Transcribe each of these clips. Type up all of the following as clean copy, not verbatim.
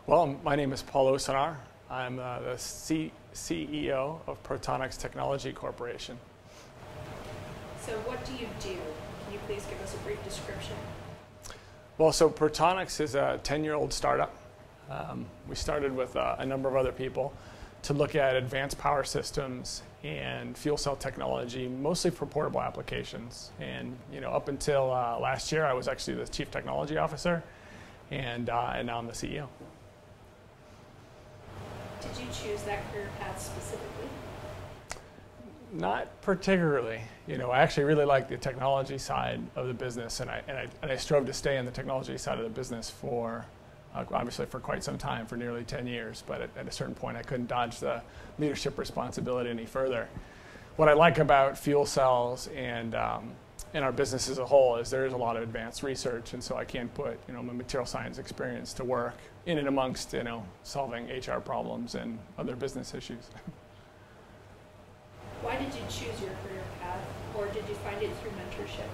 Well, my name is Paul Osenar. I'm the CEO of Protonex Technology Corporation. So what do you do? Can you please give us a brief description? Well, so Protonex is a 10-year-old startup. We started with a number of other people to look at advanced power systems and fuel cell technology, mostly for portable applications. And up until last year, I was actually the Chief Technology Officer, and now I'm the CEO. Did you choose that career path specifically? Not particularly. I actually really like the technology side of the business, and I strove to stay in the technology side of the business for obviously for quite some time, for nearly 10 years. But at a certain point, I couldn't dodge the leadership responsibility any further. What I like about fuel cells and our business as a whole is there is a lot of advanced research, and so I can put my material science experience to work in and amongst solving HR problems and other business issues. Why did you choose your career path, or did you find it through mentorship?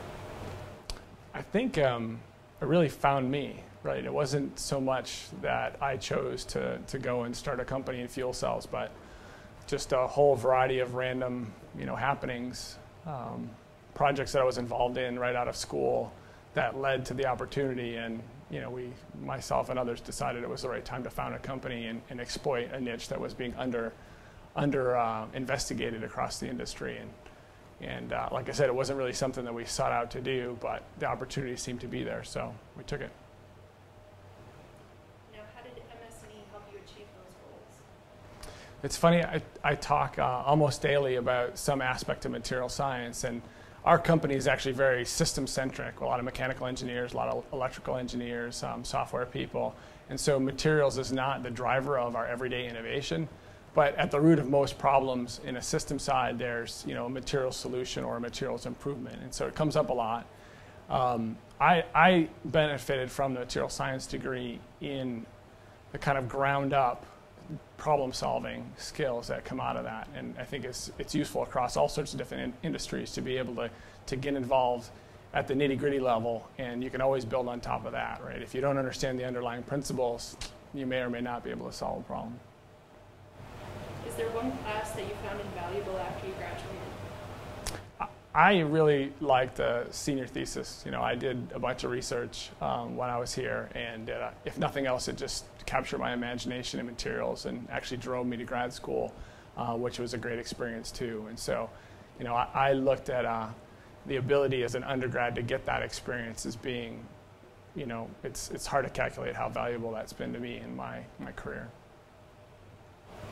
I think it really found me, right? It wasn't so much that I chose to go and start a company in fuel cells, but just a whole variety of random happenings, projects that I was involved in right out of school that led to the opportunity, and myself and others decided it was the right time to found a company and exploit a niche that was being under investigated across the industry. And like I said, it wasn't really something that we sought out to do, but the opportunity seemed to be there, so we took it. Now, how did MS&E help you achieve those goals? It's funny, I talk almost daily about some aspect of material science, and our company is actually very system-centric. A lot of mechanical engineers, a lot of electrical engineers, software people, and so materials is not the driver of our everyday innovation. But at the root of most problems in a system side, there's a material solution or a materials improvement, and so it comes up a lot. I benefited from the material science degree in the kind of ground up problem-solving skills that come out of that, and I think it's useful across all sorts of different industries to be able to get involved at the nitty-gritty level, and you can always build on top of that, right? If you don't understand the underlying principles, you may or may not be able to solve a problem. Is there one class that you found invaluable after you graduated? I really liked the senior thesis. I did a bunch of research when I was here, and if nothing else, it just captured my imagination in materials and actually drove me to grad school, which was a great experience too. And so, I looked at the ability as an undergrad to get that experience as being, it's hard to calculate how valuable that's been to me in my career.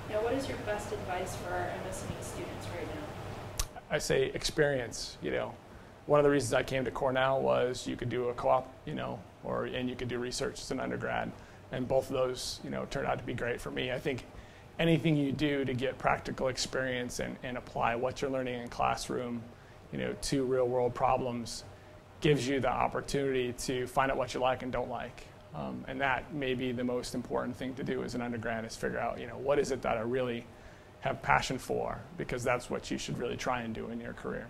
Now, what is your best advice for our MS&E students right now? I say experience. One of the reasons I came to Cornell was you could do a co-op, and you could do research as an undergrad, and both of those, turned out to be great for me. I think anything you do to get practical experience and apply what you're learning in classroom, to real-world problems, gives you the opportunity to find out what you like and don't like. And that may be the most important thing to do as an undergrad, is figure out, what is it that I really have passion for, because that's what you should really try and do in your career.